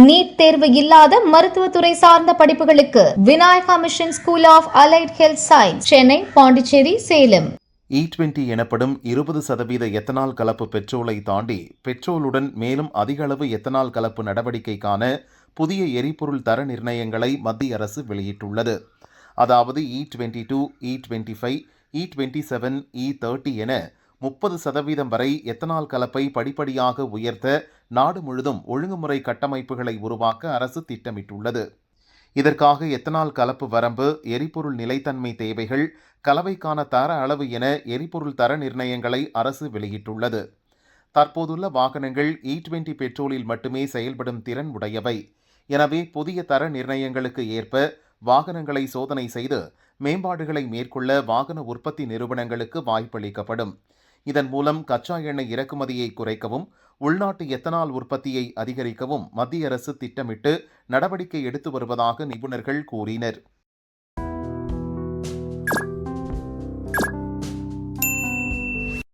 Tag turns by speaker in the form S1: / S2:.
S1: NEET தேர்வு இல்லாத மருத்துவத்துறை சார்ந்த படிப்புகளுக்கு Vinayaka mission school of allied health science, Chennai, Pondicherry, Salem.
S2: E20 எனப்படும் 20% எத்தனால் கலப்பு பெட்ரோலை தாண்டி பெட்ரோலுடன் மேலும் அதிக அளவு எத்தனால் கலப்பு நடவடிக்கைக்கான புதிய எரிபொருள் தர நிர்ணயங்களை மத்திய அரசு வெளியிட்டுள்ளது. அதாவது E22, E25, E27, E30 என 30% வரை எத்தனால் கலப்பை படிப்படியாக உயர்த்த நாடு முழுதும் ஒழுங்குமுறை கட்டமைப்புகளை உருவாக்க அரசு திட்டமிட்டுள்ளது. இதற்காக எத்தனால் கலப்பு வரம்பு, எரிபொருள் நிலைத்தன்மை தேவைகள், கலவைக்கான தர அளவு என எரிபொருள் தர நிர்ணயங்களை அரசு வெளியிட்டுள்ளது. தற்போதுள்ள வாகனங்கள் E20 பெட்ரோலில் மட்டுமே செயல்படும் திறன் உடையவை. எனவே புதிய தர நிர்ணயங்களுக்கு ஏற்ப வாகனங்களை சோதனை செய்து மேம்பாடுகளை மேற்கொள்ள வாகன உற்பத்தி நிறுவனங்களுக்கு வாய்ப்பளிக்கப்படும். இதன் மூலம் கச்சா எண்ணெய் இறக்குமதியை குறைக்கவும் உள்நாட்டு எத்தனால் உற்பத்தியை அதிகரிக்கவும் மத்திய அரசு திட்டமிட்டு நடவடிக்கை எடுத்து வருவதாக நிபுணர்கள் கூறினர்.